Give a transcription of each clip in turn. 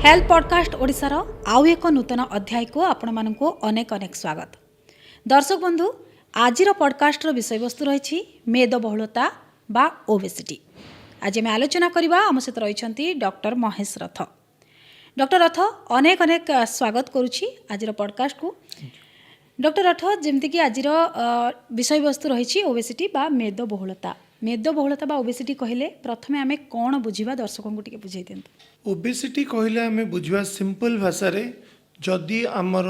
Health podcast ओडिशार आउ एक नूतन अध्याय को आपण मानक अनेक अनेक स्वागत। दर्शक बंधु आज पॉडकास्टर विषय वस्तु रही मेदबहुलता बा ओबेसिटी। आज आम आलोचना करवा आम सहित रही डॉक्टर महेश रथ। डॉक्टर रथ अनेक अनेक स्वागत करुच्ची आज पॉडकास्ट को। डॉक्टर रथ जमती आज विषय वस्तु रही ओबेसिटी बा मेदबहुलता। मेदबहुलता बा ओबेसिटी कहले प्रथमे आम कौन बुझा दर्शकों को बुझे दिंतु। ओबेसिटी कहले आम बुझा सिंपल भाषा रे जदि आमर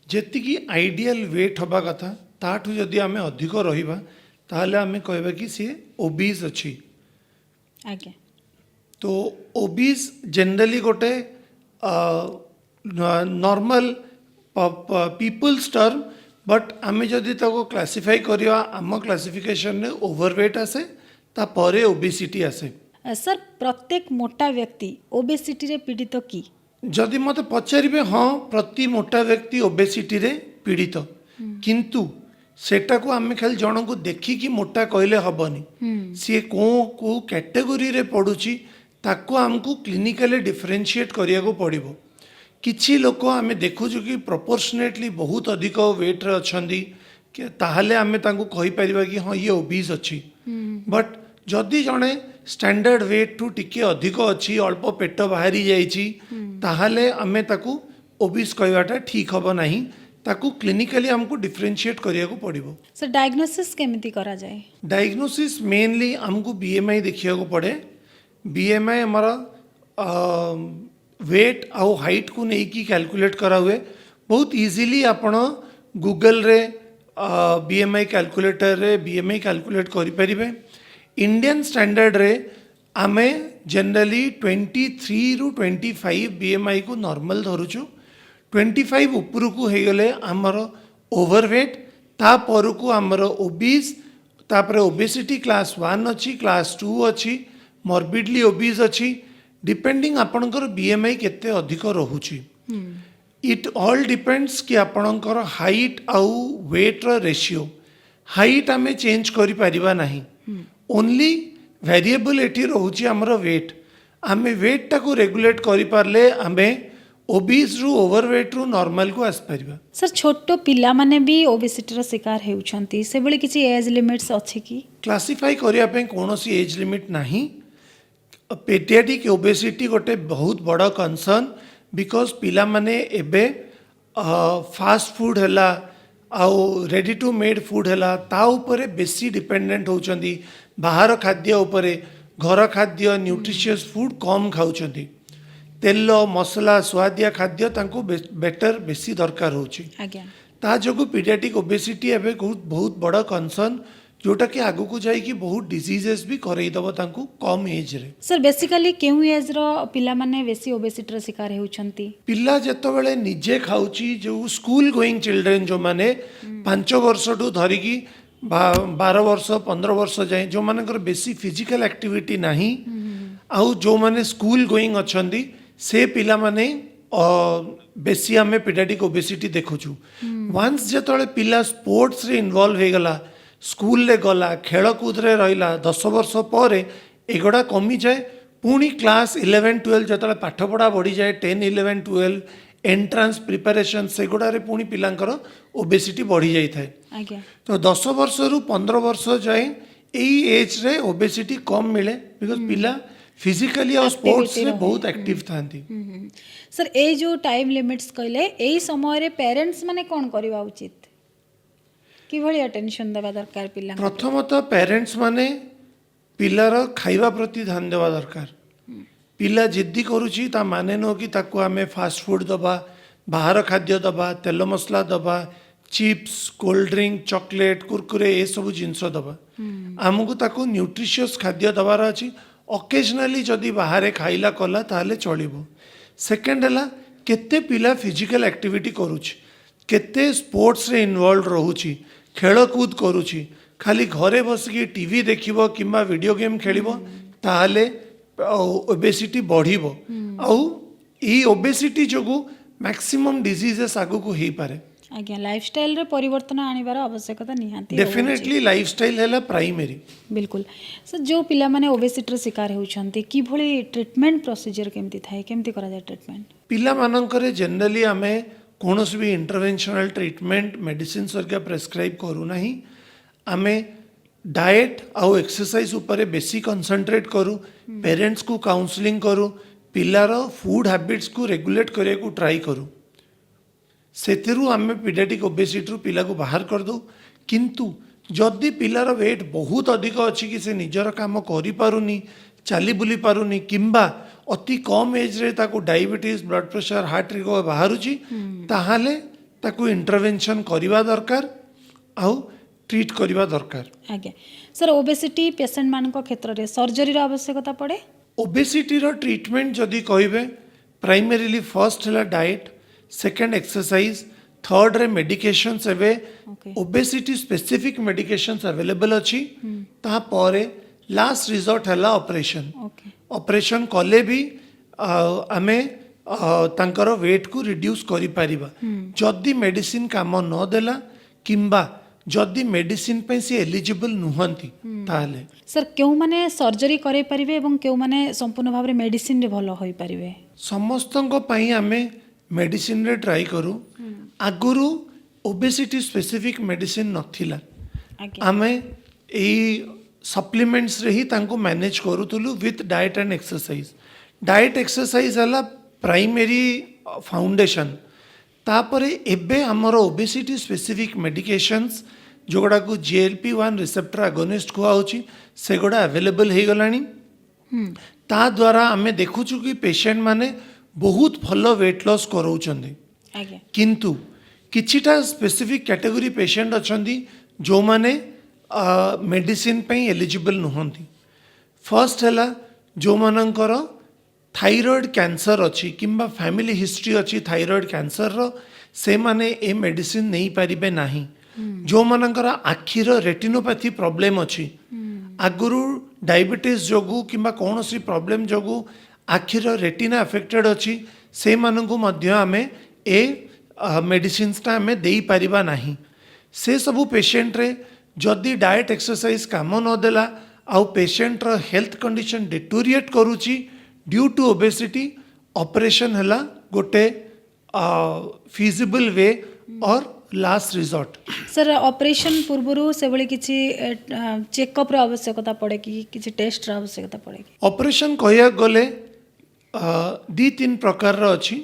जेतिकी आइडियल वेट हवा कथा ताठू जदि आम अधिक रहिबा ताहले आम कहबा कि सी ओबीज अच्छी। आज्ञा तो ओबीज जनरली गोटे नॉर्मल पीपल्स टर्म बट आम जदि ताको क्लासिफाई करिया आम क्लासिफिकेशन ने ओवरवेट आसे तापरे ओबेसिटी आसे। सर प्रत्येक मोटा व्यक्ति ओबेसिटी रे पीड़ित कि जदि मत पचारे हाँ प्रति मोटा व्यक्ति ओबेसिटी रे पीड़ित किंतु सेटा को आम खाली जन को देखिकी मोटा कहले हबनी सी को कैटेगोरी रे पड़ुची ताको हमको क्लिनिकली डिफरेंशिएट करिया को पड़िबो। किछि लोक आम देखुचु कि प्रपोर्शनेटली बहुत अधिक वेट रे अछंदी ताहले आम तांको कहि परिबा कि हाँ ये ओबीज अच्छी। बट जदि जड़े स्टैंडर्ड वेट टू टिके अधिक अच्छी अल्प पेट बाहरी जाइछि ताहले आमे ताकू ओबीज कहवाटा ठीक हबो नाही। ताकू क्लिनिकली हमको डिफरेंशिएट करिया को पड़िबो। सर डायग्नोसिस केमिति करा जाए? डायग्नोसिस मेनली हमको बीएमआई देखिया को पड़े। बीएमआई हमारा वेट आउ हाइट को नहीं की कैलकुलेट करा हुए बहुत इजीली आपण गूगल रे बीएमआई कैलकुलेटर रे बीएमआई कैलकुलेट करि परिबे। इंडियन स्टैंडर्ड रे आमे जनरली 23 रु 25 बीएमआई को नॉर्मल धरुचु। 25 ऊपर को हो गले आमर ओवरवेट ता पर को आमर ओबीज तापर ओबेसिटी क्लास 1 अच्छी क्लास 2 अच्छी मॉर्बिडली ओबीज अच्छी डिपेंडिंग आपणकर बीएमआई केते अधिक रहुची। इट ऑल डिपेंड्स कि आपणकर हाइट आउ वेट रो रेशियो। हाइट आमे चेंज करि परिबा नाही ओनली वेरिएबल एठी रहुची हमरो वेट। आमे वेट टाको रेगुलेट करि पारले आमे ओबीज रु ओवरवेट रु नॉर्मल को आस परिबा। सर छोटो पिला माने भी ओबेसिटी रो शिकार हेउछंती से बळी किछि एज लिमिट्स अछि कि? क्लासिफाई करिया पे कोनोसी एज लिमिट नाही। पेडियाट्रिक ओबेसिटी गोटे बहुत बड़ा कंसर्न बिकॉज पिला माने एबे फास्ट फूड हैला आउ रेडी टू मेड फूड हैला ता उपरे बेसी डिपेंडेंट होउचंदी। बाहर खाद्य उपरे घर खाद्य न्यूट्रिशियस फूड कम खाउचंदी। तेल मसला स्वादिया खाद्य तांको बेटर बेसी दरकार होची। आज्ञा ता जोगु पीडियाट्रिक ओबेसिटी एबे बहुत बड़ा कंसर्न जोटा कि आगु को जाई कि बहुत डिजीजेस भी करई दबो तांको कम एज रे। सर बेसिकली केहू एज रो पिला माने बेसी ओबेसिटी रो शिकार हेउछंती? पिला जेतबेले निजे खाउची जो स्कूल गोइंग चिल्ड्रेन जो माने 5 वर्ष टू धरी की 12 वर्ष 15 वर्ष जाए जो मानकर बेसी फिजिकल एक्टिविटी नाही आउ जो माने स्कूल गोइंग अछंदी से पिला माने बेसी आमे पीडियाट्रिक ओबेसिटी देखुछु। वंस जेतबेले पिला स्पोर्ट्स रे इन्वॉल्व हे गला स्कूल ले गला खेल कूद रे रहिला 10 वर्ष पर एगोड़ा कमी जाए पुणी क्लास 11 12 जो पाठ पढ़ा बढ़ी जाए 10 11 12 एंट्रांस प्रिपरेशन से गुड़ारे पुणी पिलांकर ओबेसिटी बढ़ी जाई थाए। तो 10 वर्ष रु 15 वर्ष जाए यही एज रे ओबेसिटी कम मिले बिकॉज पिला फिजिकली और स्पोर्ट्स रे बहुत एक्टिव थांती। सर ए जो टाइम लिमिट्स कहले एई समय रे पेरेंट्स माने कोन करबा उचित कि भली अटेंशन देबा दरकार पिला? प्रथमतः पेरेंट्स माने पिलार खाइबा प्रति ध्यान देवा दरकार। पिला जिद्दी करुची ता माने नो कि ताको आमे फास्ट फूड दबा बाहर खाद्य दबा तेल मसला दबा chips cold drink chocolate Kurkure ए सब जिनस दबा। आमको ताको न्यूट्रिशियस खाद्य दबार अछि। ओकेजनली जदि बाहर खाइला कला ताहले चलिबो। सेकंड हला केते पिला फिजिकल एक्टिविटी करूची केते स्पोर्ट्स रे इन्वॉल्व रहूची खेल कूद करूची खाली घरे बसिकी टीवी देखिबो किंबा वीडियो गेम खेलिबो ताहले ओबेसिटी बढ़िबो आउ ई ओबेसिटी जोगु मैक्सिमम डिजीजेस आगु को हेई पारे। आज्ञा लाइफस्टाइल रे परिवर्तन आनिबार आवश्यकता निहांती डेफिनेटली लाइफस्टाइल है प्राइमरी। बिल्कुल सर जो पिला माने ओबेसिटी शिकार होउछंती कि भली ट्रीटमेंट प्रोसीजर केमती थाए केमती करा जाय ट्रीटमेंट पिला मानकरे जनरली आमे कोनोस भी इंटरवेंशनल ट्रीटमेंट मेडिसिन सरका प्रेस्क्राइब करू नहीं। आमे डाएट आउ एक्सरसाइज ऊपर बेसी कंसंट्रेट करू, पेरेंट्स को काउंसलिंग करू, पिलार फूड हैबिट्स को रेगुलेट करने को ट्राई करू। सेथिरु आमे पीडियाट्रिक ओबेसिटी पिला को बाहर कर दो। किंतु जदि पिलार वेट बहुत अधिक अच्छी कि से निजर काम करि पारुनी, चाली बुली पारुनी, किंबा अति कम एज रे ताको डायबिटीज ब्लड प्रेशर हार्ट रे बाहरुची, ताहाले ताको इंटरवेंशन करिवा दरकार आउ ट्रीट करिवा दरकार। आज्ञा सर ओबेसिटी पेशेंट मानक क्षेत्र रे सर्जरी रो आवश्यकता पड़े। ओबेसिटी रो ट्रीटमेंट जदि कहबे प्राइमरीली फर्स्ट है डाएट, सेकेंड एक्सरसाइज, थर्ड रे मेडिकेशंस एवे ओबेसिटी स्पेसिफिक मेडिकेशंस अवेलेबल अछि। ता परे लास्ट रिजॉर्ट है ऑपरेशन। ऑपरेशन कले भी आमे तांकर वेट को रिड्यूस करि परिबा। जदि मेडिसिन काम न देला किंबा जदि मेडिसिन पे से एलिजिबल नुहंती ताले सर क्यों माने सर्जरी करे परिबे एवं क्यों माने संपूर्ण भाव रे मेडिसिन रे भलो होई परिबे। समस्तंको पई आमे मेडिसिन रे ट्राई करू। आगुरु ओबेसिटी स्पेसिफिक मेडिसिन नथिला, आमे ए सप्लीमेंट्स रे ही तांको मैनेज करूतलु with diet and exercise. Diet exercise हला प्राइमरी फाउंडेशन। तापरे एबे हमर ओबेसिटी स्पेसिफिक मेडिकेशंस जोगड़ा को GLP-1 रिसेप्टर अगोनिस्ट को आउची सेगोड़ा अवेलेबल हे गलानी। ता द्वारा आमे देखुछु कि पेशेंट माने बहुत भलो वेट लॉस करौचंदी। किंतु किछिटा स्पेसिफिक कैटेगरी पेशेंट अछंदी जो माने मेडिसिन पे एलिजिबल नुहंती। फर्स्ट हैला जो मानकर थाइरॉइड कैंसर अच्छी किंबा फैमिली हिस्ट्री अच्छी थाइरॉइड कैंसर रो से माने ए मेडिसिन नहीं पारिबे नाही। जो मानकर आखिर रेटिनोपैथी प्रॉब्लम अच्छी, आगुरु डायबिटीज जोगु किंबा कौनसी प्रॉब्लम जोगु आखिर रेटिना अफेक्टेड अच्छी से मानकु मध्य आमे ए मेडिसिन्स ता आमे देई पारिबा नाही। से सबु पेशेंट रे जदि डाएट एक्सरसाइज काम न देला आउ पेशेंट रो हेल्थ कंडीशन डिटोरिएट करूची ड्यू टू ओबेसिटी, ऑपरेशन हैला गोटे फिजिबल वे और लास्ट रिजॉर्ट। सर ऑपरेशन पूर्वरु से बळे किछि चेकअप रो आवश्यकता पड़े कि किछि टेस्ट रो आवश्यकता पड़े कि। ऑपरेशन कहया गले दी तीन प्रकार रो अछि।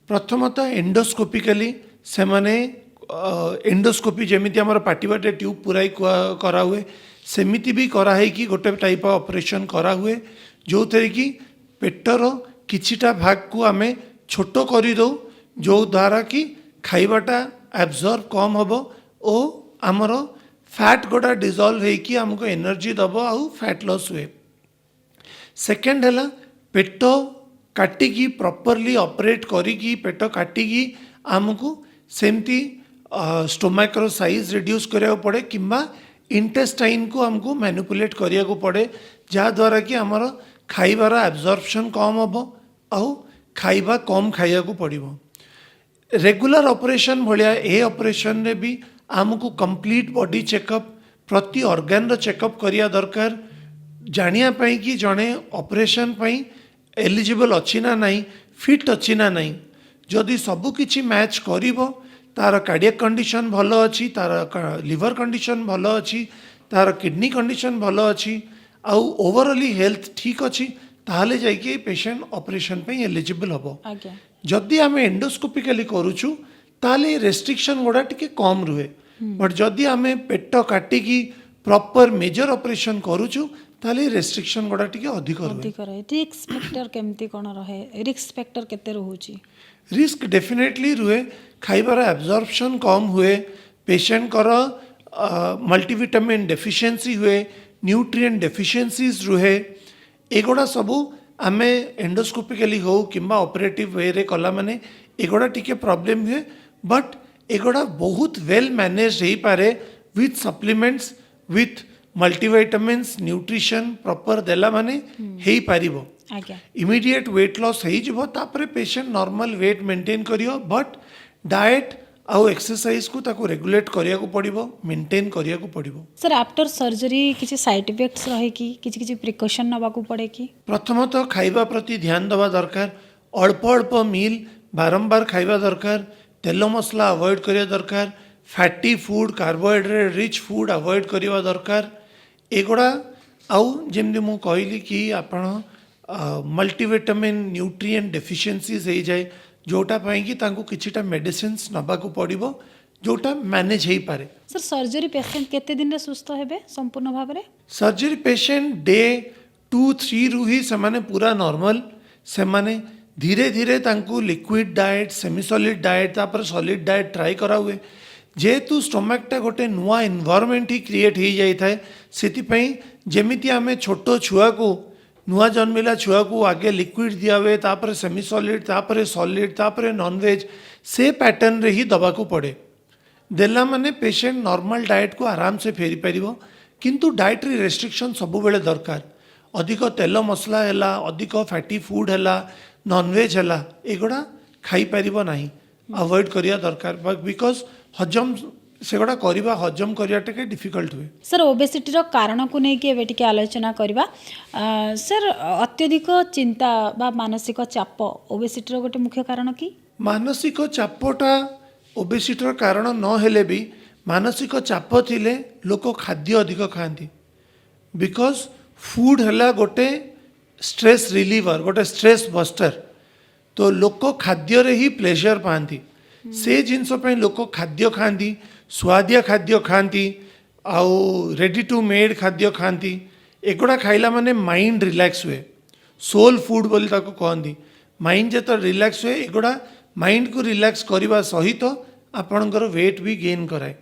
प्रथमतः एंडोस्कोपिकली से माने एंडोस्कोपी जेमिति हमर पाटी बाटे ट्यूब पुराई करा हुए सेमिति भी करा है कि गोटे टाइप ऑफ ऑपरेशन करा हुए जो थे कि पेटर किछिटा भाग को आमे छोटो करी दो जो द्वारा कि खाइबाटा एब्जॉर्ब कम हबो ओ आमर फैट गोटा डिजॉल्व है कि हमको एनर्जी दबो आउ फैट लॉस हुए। सेकेंड है पेट काटिकी प्रॉपरली ऑपरेट करिकी पेट काटिकी आमको सेमती स्टोमक रो साइज रिड्यूस करिया पड़े किंबा इंटेस्टाइन को हमको मैनिपुलेट करिया को पड़े जहाँ द्वारा कि आमर खाइबार एब्जॉर्प्शन कम हम आउ खाइबा कम खाइया को पड़ो। रेगुलर ऑपरेशन भाया ए ऑपरेशन रे भी आमको कंप्लीट बॉडी चेकअप प्रति ऑर्गन रो चेकअप करिया दरकार जानिया पाई कि जड़े ऑपरेशन पाई एलिजिबल अच्छी ना नहीं, फिट अच्छी ना नहीं। जदि सबु किछि मैच करिवो तार कार्डियक कंडीशन भलो अच्छी, तार लिवर कंडीशन भलो अच्छी, तार किडनी कंडीशन भलो अच्छी आउ ओवरऑली हेल्थ ठीक अच्छी ताहले जाइए पेशेंट ऑपरेशन पे एलिजिबल हबो। जदि आम एंडोस्कोपिकली करूछु ताले रेस्ट्रिक्शन गुड़ा टिके कम रुहे, बट जदि आम पेट काटिकी प्रॉपर मेजर ऑपरेशन करूछु ताले रेस्ट्रिक्शन गुड़ा टिके अधिक रुहे। रिस्क फैक्टर केमती कोन रहे, रिस्क फैक्टर केते रहूची? रिस्क डेफिनेटली रुहे, खाइबार एब्जॉर्प्शन कम हुए, पेशेंट कर मल्टीविटामिन डेफिशिएंसी हुए, न्यूट्रिएंट डेफिशिएंसीज रुहे। एगुड़ा सबू आमे एंडोस्कोपिकली हो किंबा ऑपरेटिव वे रे कला माने एगुड़ा टिके प्रॉब्लम हुए, बट एगुड़ा बहुत वेल मैनेज हो पारे with supplements with multivitamins nutrition proper देला माने हेई पारिबो। इमीडिएट वेट लॉस हो जिवो, तापरे पेशेंट नॉर्मल वेट मेंटेन करियो, बट डाएट आउ एक्सरसाइज को ताको रेगुलेट करिया को पड़िबो मेंटेन करिया को पड़िबो। सर आफ्टर सर्जरी किसी साइड इफेक्ट्स रहे कि किसी प्रिकॉशन नवा को पड़े कि प्रथमतः खाइबा प्रति ध्यान देवा दरकार। अल्प अल्प मील बारंबार खाइबा दरकार। तेल मसला अवॉइड करिया दरकार। Fatty food carbohydrate rich food avoid करिया दरकार। एगुड़ा आउ जेमती मु कहली कि आपण मल्टीविटामिन न्यूट्रिएंट डेफिशिएंसीज हो जाए जोटा पाई कि तांको किछिटा मेडिसिन्स नबा को पड़िबो जोटा मैनेज हो पारे। सर सर्जरी पेशेंट केते दिन रे सुस्थ हेबे संपूर्ण भाव में? सर्जरी पेशेंट डे 2-3 रु ही से पूरा नॉर्मल से धीरे धीरे तांको liquid diet semi solid diet तापर सॉलिड डाएट ट्राई करा हुए जेहेतु स्टोमकटा गोटे नुआ एनवायरनमेंट ही क्रिएट हो जाए से जमिति आम छोट छुआ को नुआ जन्मिला छुआ को आगे लिक्विड दिया हुए तापर सेमी सॉलिड तापर सॉलिड तापर नॉनवेज से पैटर्न रे ही दबा को पड़े। देला माने पेशेंट नॉर्मल डाएट को आराम से फेरी पारिबो किंतु डाएटरी रेस्ट्रिक्शन सब बेले दरकार। अधिक तेल मसला है अधिक फैटी फूड है नॉनवेज है एगुड़ा खाई पारिबो नहीं अवॉइड करिया दरकार बिकॉज हजम सेगुड़ा करवा हजम करिया टे डिफिकल्ट हुए। सर ओबेसिटी रो कारण को नहीं कि एबे टिके आलोचना करबा। सर अत्यधिक चिंता बा मानसिक चाप ओबेसिटी रो गोटे मुख्य कारण कि? मानसिक चापटा ओबेसिटी कारण न हेले भी मानसिक चाप थिले लोक खाद्य अधिक खाती बिकॉज फूड है गोटे स्ट्रेस रिलीवर गोटे स्ट्रेस बस्टर। तो लोक खाद्य रे ही प्लेजर पाती से जिनस लोक खाद्य खाती स्वादिया खाद्य खाती आउ रेडी टू मेड खाद्य खाती एगुड़ा खाइला माने माइंड रिलैक्स हुए सोल फूड बोली ताको कहती। माइंड जो रिलैक्स हुए एगुड़ा माइंड को रिलैक्स करने सहित आपणकर वेट भी गेन कराए।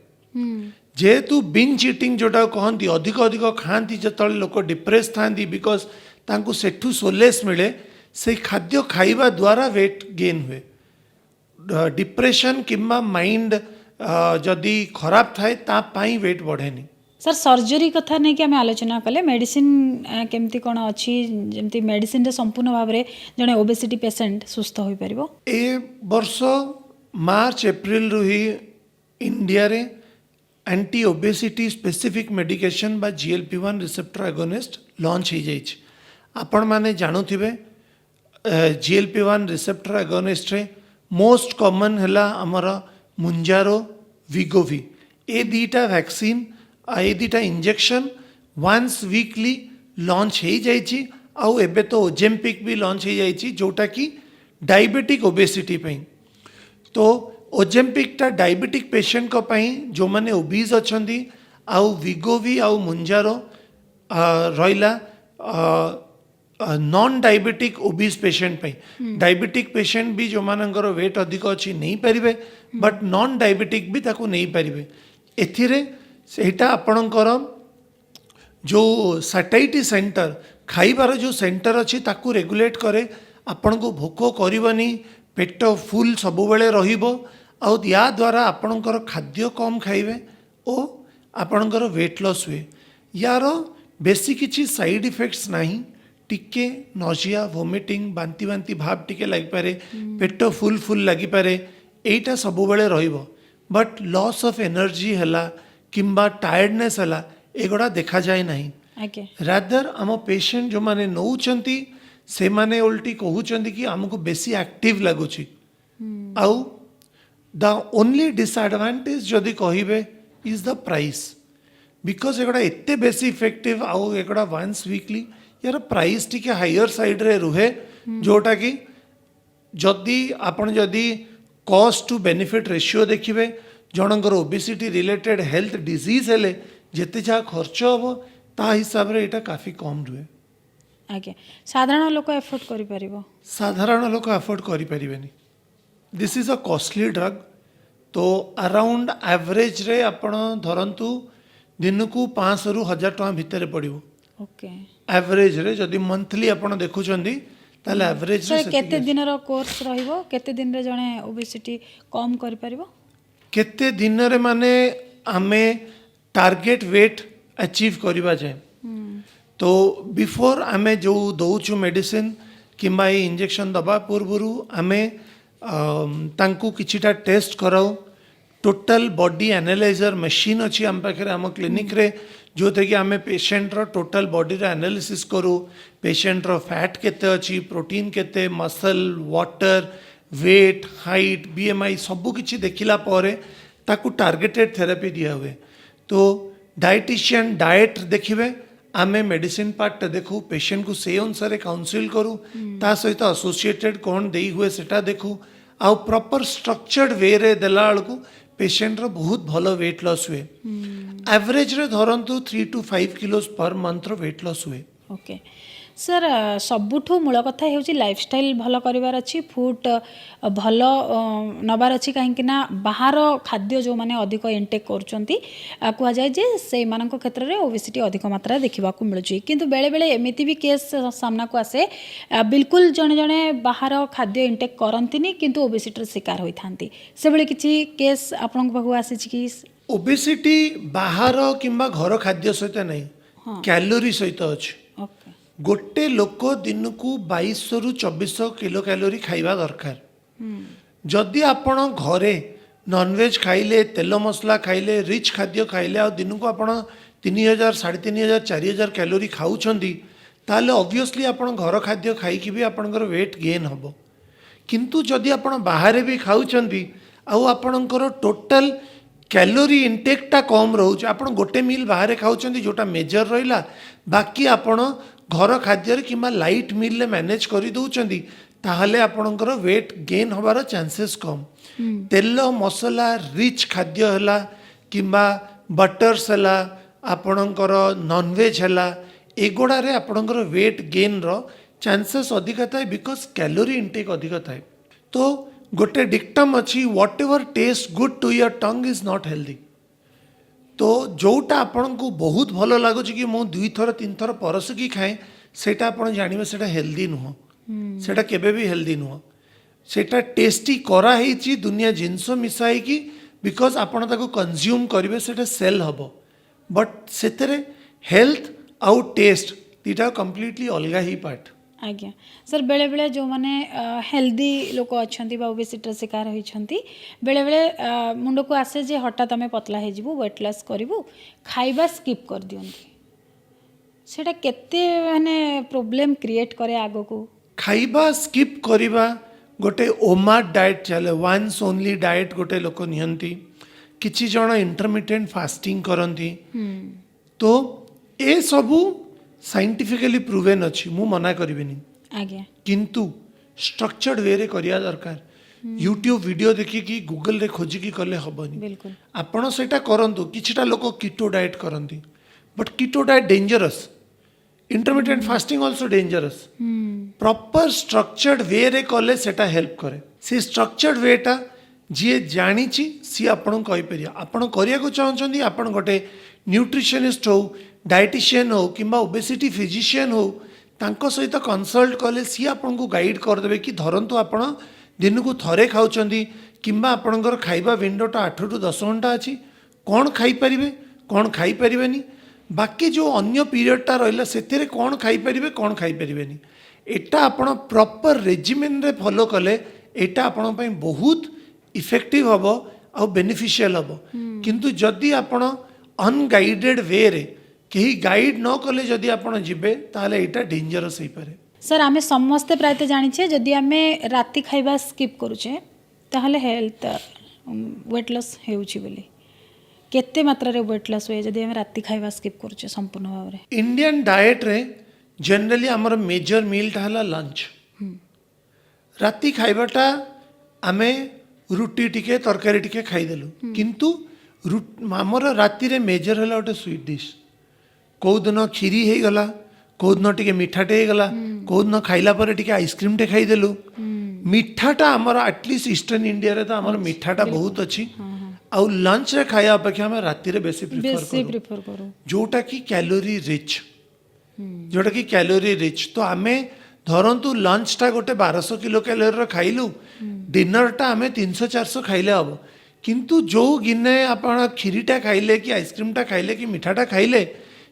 जेहेतु बिंज ईटिंग जोटा कहती अधिक अधिक खाती जो लोक डिप्रेस था बिकॉज तांको सेठू सोलेस मिले से खाद्य खाइबा द्वारा वेट गेन हुए। डिप्रेशन किंबा माइंड जदि खराब थाए तापाई वेट बढ़ेनी। सर सर्जरी कथा नहीं कि आम आलोचना कले मेडिसिन केमती कौन अच्छी जमती मेडिसिन रे संपूर्ण भाव में जड़े ओबेसिटी पेशेंट सुस्थ हो पारिबो? ए वर्ष मार्च एप्रिल रु ही इंडिया रे एंटी ओबेसिटी स्पेसिफिक मेडिकेशन बा GLP-1 रिसेप्टर एगोनिस्ट लॉन्च हो जाइए। आपण माने जानुथिबे GLP-1 रिसेप्टर एगोनिस्ट रे मोस्ट कॉमन है आमर मुंजारो विगोवी ए दीटा वैक्सीन ए दीटा इंजेक्शन वन्स वीकली लॉन्च हो जाइए। आउ एबे तो ओजेम्पिक भी लॉन्च हो जाइए जोटा कि डायबिटिक ओबेसिटी पई। तो ओजेम्पिकटा डायबिटिक पेशेंट को पई जो माने ओबीज अछंदी आउ विगोवी आउ मुंजारो रहिला नॉन डायबिटिक ओबीज पेशेंट पई। डायबिटिक पेशेंट भी जो मानकर वेट अधिक अच्छी नहीं पारिबे बट नॉन डायबिटिक भी ताको नहीं पारिबे। एथिरे सेटा आपणकर जो सैटाइटी सेंटर खाइबार जो सेंटर अच्छी ताकू रेगुलेट करे आपण को भोक करबनी पेट फुल सब बेले रहिबो आउ या द्वारा आपणकर खाद्य कम खाइबे ओ आपणकर वेट लॉस हुए। यार बेसी किछि साइड इफेक्ट्स नहीं टिके नजिया वोमिटिंग बांती बांती भाव टिके लगी पारे पेट फुल फुल लगी पारे एटा सब बेले रहिबो बट लॉस ऑफ एनर्जी हला किंबा टायर्डनेस हला एगुड़ा देखा जाए नहीं। रादर आम पेशेंट जो माने नौचंती से माने उल्टी कहउचंती कि हमको बेसी एक्टिव लगुची। आउ द ओनली डिसएडवांटेज जदि कहिबे इज द प्राइस बिकॉज एगुड़ा एते बेसी इफेक्टिव आउ एगुड़ा वन्स वीकली यार प्राइस टिके हायर साइड रे रुहे जोटा कि जदि आपण जदि कॉस्ट टू बेनिफिट रेशियो देखिबे जनकर ओबेसिटी रिलेटेड हेल्थ डिजीज हेले जेते जहाँ खर्च हम ता हिसाब रे एटा काफी कम रुहे। आगे साधारण लोक एफोर्ड करि परिबो? साधारण लोक एफोर्ड करि परिबेनी। This is a costly drug. तो अराउंड एवरेज रे आपण धरंतु दिन को 500 रु 1000 टका भितर पड़िबो। ओके एवरेज रे जदि मंथली आपण देखुचंदी ताले एवरेज रे केते दिन रो कोर्स रहिबो केते दिन रे जणे ओबेसिटी कम करि परिबो? केते दिन रे माने आमे टारगेट वेट अचीव करिबा जाय। तो बिफोर आमे जो दउछु मेडिसिन किंबा इंजेक्शन दबा पूर्वरु आमे तांकू किछिटा टेस्ट कराऊ टोटल बॉडी एनालाइजर मशीन अच्छी आम पाखे आम क्लिनिक रे जो थे कि आम पेशेंट रो टोटल बॉडी रो एनालिसिस करू पेशेंट रो फैट केते अच्छी प्रोटीन केते muscle water weight height BMI सबू किछि देखिला परे ताकू टार्गेटेड थेरापी दिया हुए तो डाइटिशियन डाएट देखिए आमे मेडिसिन पार्ट देखू पेशेंट को से अनुसार काउंसिल करू ता सहित एसोसिएटेड कौन दे हुए सेटा देखू आउ प्रॉपर स्ट्रक्चर्ड वे रे देला बेलू पेशेंट रो बहुत भलो वेट लॉस हुए एवरेज रे धरंतु 3 to 5 किलोस पर मंथ रो वेट लॉस हुए ओके सर सबुठु मूल कथा ହେଉଛି लाइफस्टाइल ଭଲ କରିବାର ଅଛି ଫୁଡ୍ ଭଲ ନେବାର ଅଛି କାହିଁକି ନା ବାହାର ଖାଦ୍ୟ ଯେଉଁମାନେ ଅଧିକ ଇନଟେକ୍ କରୁଛନ୍ତି କୁହାଯାଏ ଯେ ସେଇମାନଙ୍କ କ୍ଷେତ୍ରରେ ଓବେସିଟି ଅଧିକ ମାତ୍ରାରେ ଦେଖିବାକୁ ମିଳୁଛି କିନ୍ତୁ ବେଳେବେଳେ ଏମିତି ବି କେସ୍ ସାମ୍ନାକୁ ଆସେ ବିଲକୁଲ ଜଣେ ଜଣେ ବାହାର ଖାଦ୍ୟ ଇନଟେକ୍ କରନ୍ତିନି କିନ୍ତୁ ଓବେସିଟିର ଶିକାର ହୋଇଥାନ୍ତି ସେଭଳି କିଛି କେସ୍ ଆପଣଙ୍କ ପାଖକୁ ଆସିଛି କି ओबेसिटी बाहर किंबा घर खाद्य सहित नहीं कैलोरी सहित अच्छे ओके गोटे लोक दिन को 2200 रु 2400 किलो कैलोरी खाइबा दरकार जदि आपण घरे नॉनवेज खाइले तेल मसला खाइले रिच खाद्य खाइले आ दिन को आपण 3000 3500 4000 कैलोरी खाउछंदी ताले ऑब्वियसली आपण घर खाद्य खाइकी भी आपणकर वेट गेन हबो किंतु जदि आपण बाहर भी खाउछंदी आ आपणकर टोटल कैलोरी इनटेकटा कम रोचे आप गोटे मिल बाहर खाऊँ जोटा मेजर रहा बाकी आपण घर खाद्य कि लाइट मिल मैनेज कर दौरान ताहले आपणकर वेट गेन हबार चांसेस कम तेल मसला रिच खाद्य है कि बटर्स है आपणकर नॉनवेज है एगुड़े आपणकर वेट गेन रो चांसेस अधिक थाए बिकॉज कैलोरी इनटेक अधिक थाए तो गोटे डिक्टम अच्छी whatever taste good to your tongue is not healthy तो जोटा आपण को बहुत भल लगुच कि मु 2 थर 3 थर परसकी खाए सेटा आपण जानिबे सेटा हेल्दी नुह सेटा केबे भी हेल्दी नुह सेटा टेस्टी करा हेची दुनिया जिंस मिसाई की बिकॉज आपण ताको कंज्यूम करिवे सेटा सेल हबो बट सेतरे हेल्थ आउ टेस्ट दीटा कंप्लीटली अलगा ही पार्ट आज्ञा सर बेले बेले जो माने हेल्दी लोक अच्छा ओबेसिटर शिकार होती बेले बेले मुंड को आसे जे हठात आम पतला हो वेट लॉस करूँ खाइबा स्किप कर दियंती सेटा केते माने प्रॉब्लम क्रिएट करे आगो को खाइबा स्किप करिबा गोटे ओमार डाएट चले वन्स ओनली डाएट गोटे लोक नियंती किछि जण इंटरमिटेंट फास्टिंग करंती तो ए सबू साइंटिफिकली प्रूवेन अच्छी मु मना करिवेनी आज्ञा किंतु स्ट्रक्चर्ड वे रे करिया दरकार यूट्यूब वीडियो देखिकी गूगल रे खोजिकी कले हबनी बिल्कुल आपण सेटा करंतु किछटा लोक कीटो डाएट करंती but keto diet dangerous intermittent fasting also dangerous proper structured way रे कले सेटा हेल्प करे से स्ट्रक्चर्ड वेटा जी जानिची सी आपण कहि परिया आपण करिया को चाहछंदी आपण गोटे न्यूट्रिशनिस्ट हो डाइटिशियन हो कि ओबेसिटी फिजिशियन हो तांको सहित कंसल्ट कले सी आपन को गाइड करदेवे कि धरंतु आपण दिन को थरे खाउछंदी किंबा आपणकर खाइबा विंडोटा 8 टू 10 घंटा अच्छी कौन खाई परिबे कौन खाई परिबेनी बाकी जो अन्य पीरियडटा रहिला सेथिरे कौन खाई परिबे कौन खाई परिबेनी एटा आपण प्रॉपर रेजिमेन रे फॉलो कले एटा आपण पई बहुत इफेक्टिव हबो आ बेनिफिशियल हबो किंतु जदि आपण अनगाइडेड वे रे कहीं गाइड न कले जदि आपण जिबे ताले एटा डेंजरस होई पारे सर आमे समस्ते प्रायत जानिछे जदि आमे राति खाइबा स्किप करूछे ताहले हेल्थ वेट लॉस हेउछि बोली केते मात्रा रे वेट लॉस होय जदि आमे राति खाइबा स्किप करूछे संपूर्ण भाव रे इंडियन डाइट रे जनरली हमर मेजर मील टा हला लंच राति खाइबाटा आमे रुटी टिके तरकारी टिके खाई देलु किंतु हमर राति रे मेजर हला ओटे स्वीट डिश कौ दिन खीरी हो गला कौ दिन टे मिठाटे हो गला कौ दिन खाइला पर टे आइसक्रीम टे खाईदेलु मिठाटा आमर एटलिस्ट ईस्टर्न इंडिया रे तो आमर मिठाटा बहुत अच्छी आउ लंच रे खाया अपेक्षा हम राति रे बेसी प्रिफर करू जोटा कि कैलोरी रिच जोटा कि कैलोरी रिच तो आमे धरंतु लंच टा गोटे 1200 किलो कैलोरी रो खाइलु डिनर टा आमे 300 400 खाइले हबो किंतु जो गिने आपण खीरीटा खाइले कि आइसक्रीम टा खाइले कि मिठाटा खाइले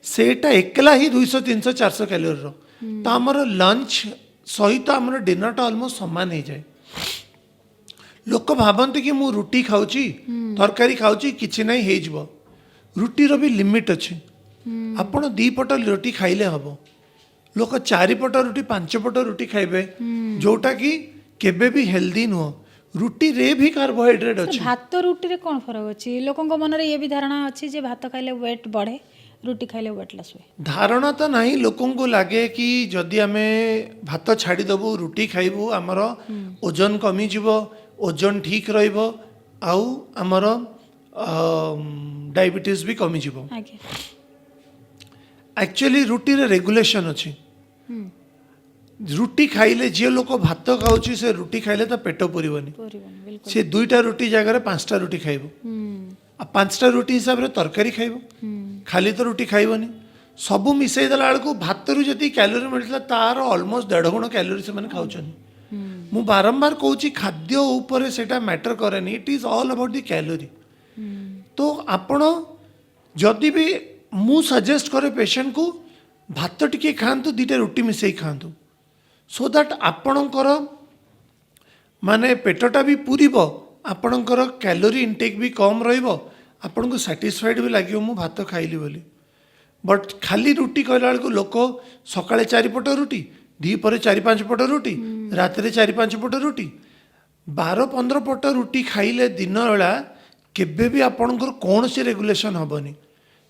सेटा एकला ही 200 300 400 कैलोरी रो तो आमर लंच सहित आमर डिनर टा ऑलमोस्ट समान हो जाए लोक भावती कि मु रुटी खाऊची तरकारी खाऊची किछि नहीं हेजिबो रुटीर भी लिमिट अच्छी आपण 2 पट रुटी खाइले हबो लोक 4 पट रुटी 5 पट रुटी खाइबे जोटा कि केबे भी हेल्दी नुह रुटी रे भी कार्बोहाइड्रेट अच्छी भात रुटी रे कौन फरक अच्छी लोकों मन रे ये भी धारणा अच्छी जे भात खाइले वेट बढ़े रुटी खाइले वेट लॉस हुए धारणा तो नहीं लोकों को लगे कि जदि आमे भात छाड़ी देबू रुटी खाइबू आमर ओजन कमी जीवो ओजन ठीक रहिबो आउ आमर डायबिटीज भी कमी जीवो आगे एक्चुअली रुटी रे रेगुलेशन अच्छी रुटी खाइले जे लोक भात खाऊची से रुटी खाइले तो पेट पुरिबनी परिबन बिल्कुल से 2टा रुटी जगह 5टा रुटी खाइबो आ 5टा रुटी हिसाब रे तरकारी खाइबो खाली तो रुटी खाइबनी सबू मिसई देला बेलू भात रु जति कैलोरी मिलता तार ऑलमोस्ट 1.5 गुण कैलोरी से मैंने खाऊछन मु बारंबार कहूँ खाद्य ऊपर सेटा मैटर करेनी it is all about the calorie तो आपण जदि भी मु सजेस्ट करे पेशेंट को भात टिके खातु 2टा रुटी मिसई खातु सो दैट आपणकर माने पेटटा भी पूरीब आपणकर कैलोरी इनटेक भी कम रहिबो आपन को सैटिस्फाइड भी लगे मु भात खाइली बोली बट खाली रुटी कहला बेलू लोक सकाଳେ 4 पट रुटी दी पर 4-5 पट रुटी रात 4-5 पट रुटी 12-15 पट रुटी खाइले दिन बेला केबे भी आपणकर कौन सी रेगुलेशन हबनी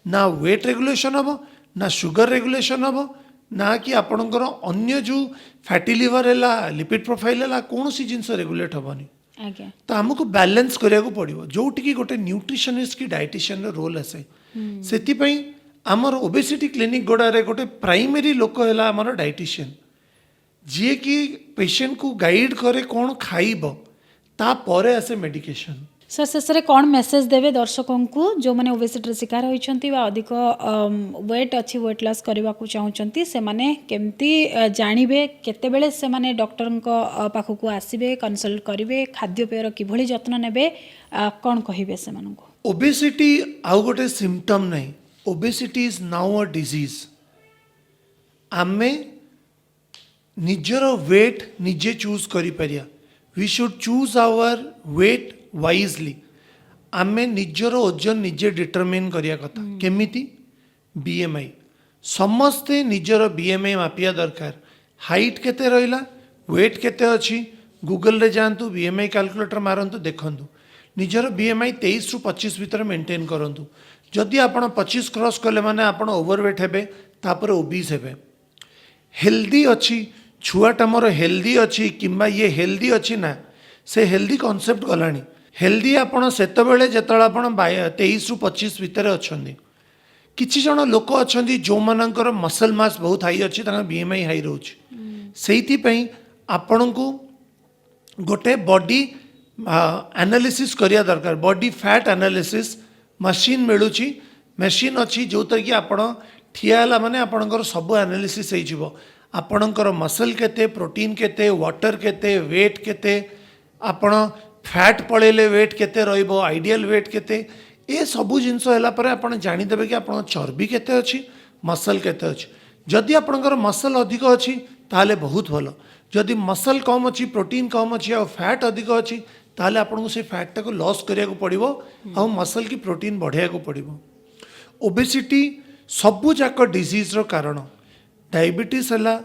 ना वेट रेगुलेशन हबो ना शुगर रेगुलेशन हबो ना कि आपणकर अन्य जो फैटी लिवर है लिपिड प्रोफाइल है कौन सी जिनस रेगुलेट हबनी आगे तो आमको बैलेंस करिया को पड़िबो जोटी कि गोटे न्यूट्रिशनिस्ट की डाइटिशियन रो रोल आसे सेति पई आमर ओबेसिटी क्लिनिक गोड़ा रे गोटे प्राइमरी लोक हैला आमर डाइटिशियन जे कि पेशेंट को गाइड करे कौन खाइबो ता परे आसे मेडिकेशन सर शेष में कौन मेसेज देवे दर्शकों को जो मैंने ओबेसिटी शिकार होती अधिक वेट अच्छी वेट लॉस करने को चाहते से माने केमती जानवे केतेबेले से माने डॉक्टर पाखक आसबे कंसल्ट करेंगे खाद्यपेयर किभली जत्न नेबे कौन कहिबे से मानको ओबेसिटी आउ गोटे सिम्पटम नहीं obesity is now a disease आमे निजर वेट निजे चूज करि परिया we should choose our weight wisely आमे निजर ओजन निजे डिटरमिन करिया कथा केमिति बीएमआई समस्ते निजर बीएमआई मापिया दरकार हाइट केते रहिला वेट केते अछि गूगल रे जानतु बीएमआई कैलकुलेटर मारंतु देखंतु निजर बीएमआई 23 रु 25 भीतर मेंटेन करंतु जदि आपण 25 क्रॉस कले माने आपण ओवरवेट हेबे तापर ओबीस हेबे हेल्दी अछि छुआटा मोर हेल्दी अच्छी किंबा ये हेल्दी अच्छी ना से हेल्दी कॉन्सेप्ट गलानी हेल्दी आपण सेतबेले जेतला आपण 23 रु 25 भितर अछंदी किछि जण लोक अछंदी जो मानकर मसल मास बहुत हाई अच्छी ताना बीएमआई हाई रहउछि सेहिति पई आपण को गोटे बॉडी एनालिसिस करिया दरकार बॉडी फैट एनालिसिस मशीन मिलुछि मशीन अच्छी जो तर कि आपण ठिया हला माने आपणकर सब एनालिसिस होई जिवो आपणकर मसल केते प्रोटीन केते वाटर केते वेट केते आपण फैट पड़ेले वेट केते रहिबो आइडियल वेट केते ए सबु जिनस होला पर आपण जानि देबे कि आपण चर्बी केते अछि मसल केते अछि जदि आपणकर मसल अधिक अछि ताले बहुत भलो जदि मसल कम अछि प्रोटीन कम अछि आ फैट अधिक अछि ताले आपण को से फैट टाको लॉस करिया को पड़िबो आ मसल की प्रोटीन बढ़िया को पड़िबो ओबेसिटी सबु जाक डिजीज रो कारण डायबिटीज है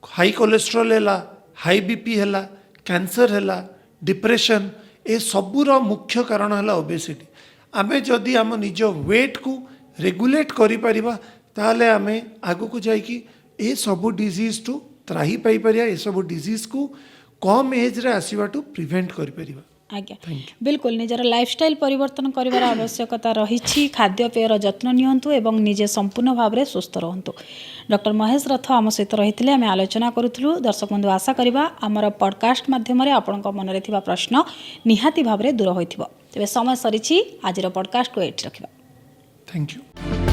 हाई कोलेस्ट्रोल है हाई बीपी है कैंसर है डिप्रेशन ए सबूर मुख्य कारण है ओबेसिटी आमे जदि आम निज वेट को रेगुलेट करि परिबा ताले आमे आगु को जाई कि ए सबु डिजीज टू त्राही पाई परिया ए सबु डिजीज को कम एज रे आसीबा टू प्रिवेंट करि परिबा आज्ञा बिल्कुल निजर लाइफस्टाइल परिवर्तन कर आवश्यकता रही खाद्यपेयर जत्न नियंतु एवं निजे संपूर्ण भाव में सुस्थ रहंतु डॉक्टर महेश रथ आम सहित रही आम आलोचना करूँ दर्शक बंधु आशा करवा आमर पॉडकास्ट माध्यम आपण मन में प्रश्न निहाती भाव में दूर होइथिबो तेबे समय सरी आज पॉडकास्ट को एठी रखिबा थैंक यू।